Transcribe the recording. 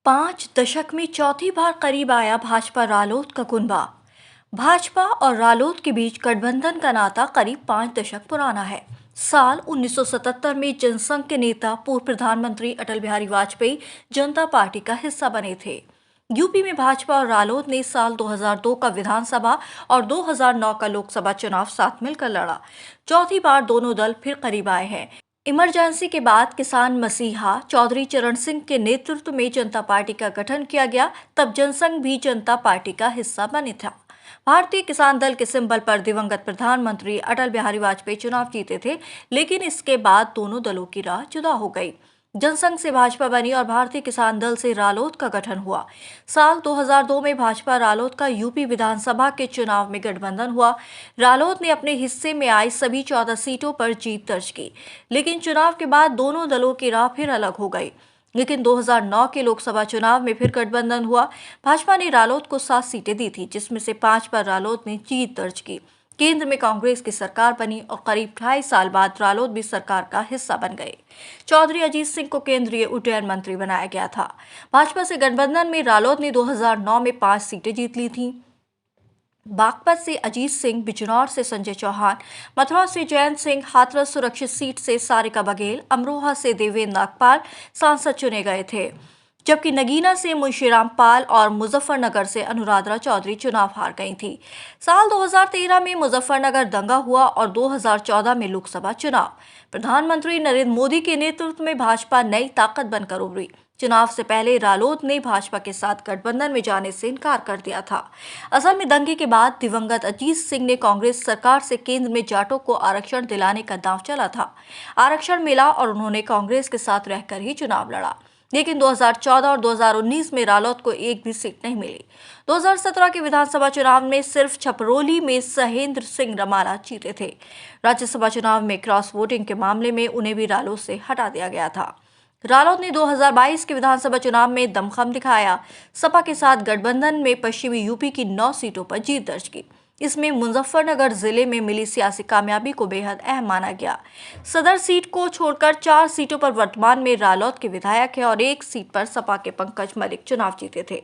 5 दशक में चौथी बार करीब आया भाजपा रालोद का कुनबा। भाजपा और रालोद के बीच गठबंधन का नाता करीब 5 दशक पुराना है। साल 1977 में जनसंघ के नेता पूर्व प्रधानमंत्री अटल बिहारी वाजपेयी जनता पार्टी का हिस्सा बने थे। यूपी में भाजपा और रालोद ने साल 2002 का विधानसभा और 2009 का लोकसभा चुनाव साथ मिलकर लड़ा। चौथी बार दोनों दल फिर करीब आए हैं। इमरजेंसी के बाद किसान मसीहा चौधरी चरण सिंह के नेतृत्व में जनता पार्टी का गठन किया गया। तब जनसंघ भी जनता पार्टी का हिस्सा बने था। भारतीय किसान दल के सिंबल पर दिवंगत प्रधानमंत्री अटल बिहारी वाजपेयी चुनाव जीते थे, लेकिन इसके बाद दोनों दलों की राह जुदा हो गई। जनसंघ से भाजपा बनी और भारतीय किसान दल से रालोद का गठन हुआ। साल 2002 में भाजपा रालोद का यूपी विधानसभा के चुनाव में गठबंधन हुआ। रालोद ने अपने हिस्से में आई सभी 14 सीटों पर जीत दर्ज की, लेकिन चुनाव के बाद दोनों दलों की राह फिर अलग हो गई। लेकिन 2009 के लोकसभा चुनाव में फिर गठबंधन हुआ। भाजपा ने रालोद को 7 सीटें दी थी, जिसमें से 5 पर रालोद ने जीत दर्ज की। केंद्र में कांग्रेस की सरकार बनी और करीब 2.5 साल बाद रालोद भी सरकार का हिस्सा बन गए। चौधरी अजीत सिंह को केंद्रीय उड्डयन मंत्री बनाया गया था। भाजपा से गठबंधन में रालोद ने 2009 में 5 सीटें जीत ली थीं। बागपत से अजीत सिंह, बिजनौर से संजय चौहान, मथुरा से जयंत सिंह, हाथरस सुरक्षित सीट से सारिका बघेल, अमरोहा से देवेंद्र नागपाल सांसद चुने गए थे, जबकि नगीना से मुंशीराम पाल और मुजफ्फरनगर से अनुराधा चौधरी चुनाव हार गई थी। साल 2013 में मुजफ्फरनगर दंगा हुआ और 2014 में लोकसभा चुनाव। प्रधानमंत्री नरेंद्र मोदी के नेतृत्व में भाजपा नई ताकत बनकर उभरी। चुनाव से पहले रालोद ने भाजपा के साथ गठबंधन में जाने से इनकार कर दिया था। असल में दंगे के बाद दिवंगत अजीत सिंह ने कांग्रेस सरकार से केंद्र में जाटों को आरक्षण दिलाने का दांव चला था। आरक्षण मिला और उन्होंने कांग्रेस के साथ रहकर ही चुनाव लड़ा, लेकिन 2014 और 2019 में रालोद को एक भी सीट नहीं मिली। 2017 के विधानसभा चुनाव में सिर्फ छपरोली में सहेंद्र सिंह रमाला जीते थे। राज्यसभा चुनाव में क्रॉस वोटिंग के मामले में उन्हें भी रालोद से हटा दिया गया था। रालोद ने 2022 के विधानसभा चुनाव में दमखम दिखाया। सपा के साथ गठबंधन में पश्चिमी यूपी की 9 सीटों पर जीत दर्ज की। इसमें मुजफ्फरनगर जिले में मिली सियासी कामयाबी को बेहद अहम माना गया। सदर सीट को छोड़कर 4 सीटों पर वर्तमान में रालोद के विधायक हैं और 1 सीट पर सपा के पंकज मलिक चुनाव जीते थे।